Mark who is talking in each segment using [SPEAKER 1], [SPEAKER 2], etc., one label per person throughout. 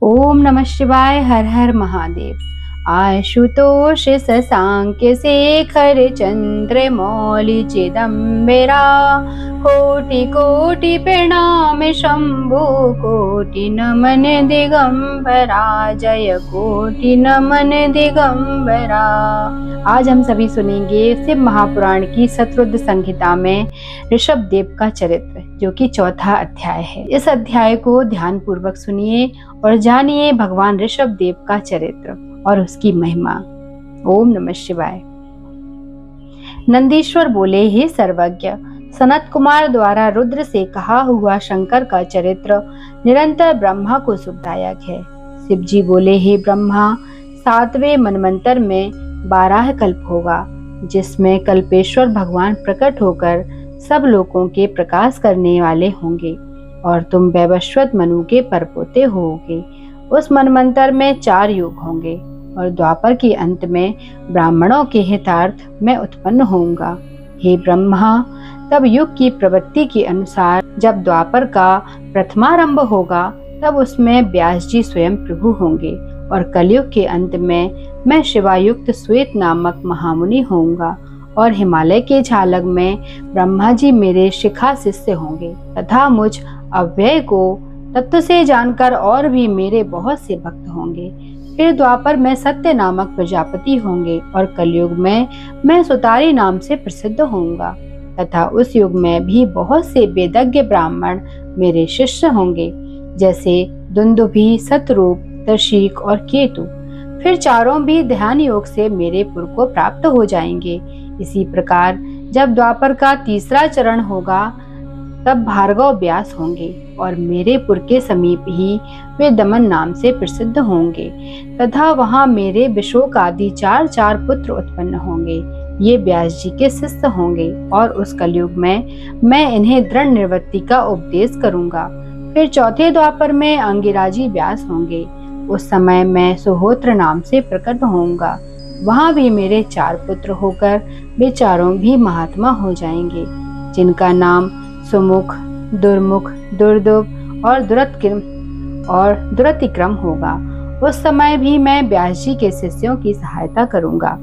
[SPEAKER 1] ओम नमः शिवाय। हर हर महादेव। आशुतोष शशांक शेखर चंद्र मौलि चिदम्बरा, कोटि कोटि प्रणाम शंभु कोटि नमन दिगंबरा, जय कोटि नमन दिगंबरा। आज हम सभी सुनेंगे शिव महापुराण की शतरुद्र संहिता में ऋषभ देव का चरित्र, जो कि चौथा अध्याय है। इस अध्याय को ध्यान पूर्वक सुनिए और जानिए भगवान ऋषभ देव का चरित्र और उसकी महिमा। ओम नमः शिवाय। नंदीश्वर बोले, हे सर्वज्ञ, सनत कुमार द्वारा रुद्र से कहा हुआ शंकर का चरित्र निरंतर ब्रह्मा को सुखदायक है। शिव जी बोले, हे ब्रह्मा, 7वें मनवंतर में 12 कल्प होगा, जिसमें कल्पेश्वर भगवान प्रकट होकर सब लोगों के प्रकाश करने वाले होंगे और तुम वैवस्वत मनु के परपोते होगे। उस मनवंतर में 4 युग होंगे और द्वापर के अंत में ब्राह्मणों के हितार्थ में उत्पन्न होऊंगा। हे ब्रह्मा, तब युग की प्रवृत्ति के अनुसार जब द्वापर का प्रथमारंभ होगा, तब उसमें व्यास जी स्वयं प्रभु होंगे और कलयुग के अंत में मैं शिवायुक्त श्वेत नामक महामुनि होऊंगा और हिमालय के झालग में ब्रह्मा जी मेरे शिखा शिष्य होंगे तथा मुझ अव्यय को तत्व से जानकर और भी मेरे बहुत से भक्त होंगे। फिर द्वापर में सत्य नामक प्रजापति होंगे और कलयुग में मैं सुतारी नाम से प्रसिद्ध होऊंगा तथा उस युग में भी बहुत से वेदज्ञ ब्राह्मण मेरे शिष्य होंगे, जैसे दुंदुभि, सतरूप, दशीक और केतु। फिर चारों भी ध्यान योग से मेरे पुर को प्राप्त हो जाएंगे। इसी प्रकार जब द्वापर का तीसरा चरण होगा, तब भार्गव व्यास होंगे और मेरे पुर के समीप ही वे दमन नाम से प्रसिद्ध होंगे तथा वहां मेरे विशोक आदि 4 पुत्र उत्पन्न होंगे। ये व्यास जी के शिष्य होंगे और उस कलयुग में मैं इन्हें दृढ़ निवृत्ति का उपदेश करूंगा। फिर चौथे द्वापर में अंगिराजी व्यास होंगे। उस समय मैं सुहोत्र नाम से प्रकट होऊंगा। वहां भी मेरे 4 पुत्र होकर वे चारों भी महात्मा हो जाएंगे, जिनका नाम सुमुख, दुर्मुख, दुर्दुभ और दुरतिक्रम होगा। उस समय भी मैं व्यास जी के शिष्यों की सहायता करूंगा।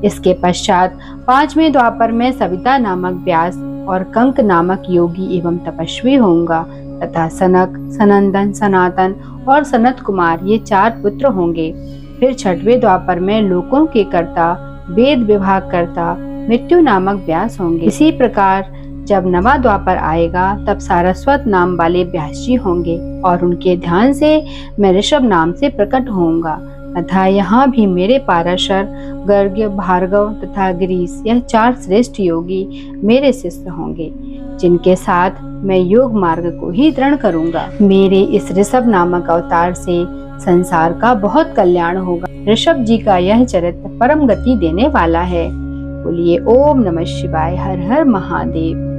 [SPEAKER 1] इसके पश्चात 5वें द्वापर में सविता नामक व्यास और कंक नामक योगी एवं तपस्वी होऊंगा तथा सनक, सनंदन, सनातन और सनत कुमार ये 4 पुत्र होंगे। फिर 6वें द्वापर में लोकों के कर्ता, वेद विभाग कर्ता मृत्यु नामक व्यास होंगे। इसी प्रकार जब 9वां द्वापर आएगा, तब सारस्वत नाम वाले व्यास जी होंगे और उनके ध्यान से मैं ऋषभ नाम से प्रकट होऊंगा तथा यहाँ भी मेरे पाराशर, गर्ग्य, भार्गव तथा गिरीश, यह 4 श्रेष्ठ योगी मेरे शिष्य होंगे, जिनके साथ मैं योग मार्ग को ही दृढ़ करूंगा। मेरे इस ऋषभ नामक अवतार से संसार का बहुत कल्याण होगा। ऋषभ जी का यह चरित्र परम गति देने वाला है। बोलिए ओम नमः शिवाय। हर हर महादेव।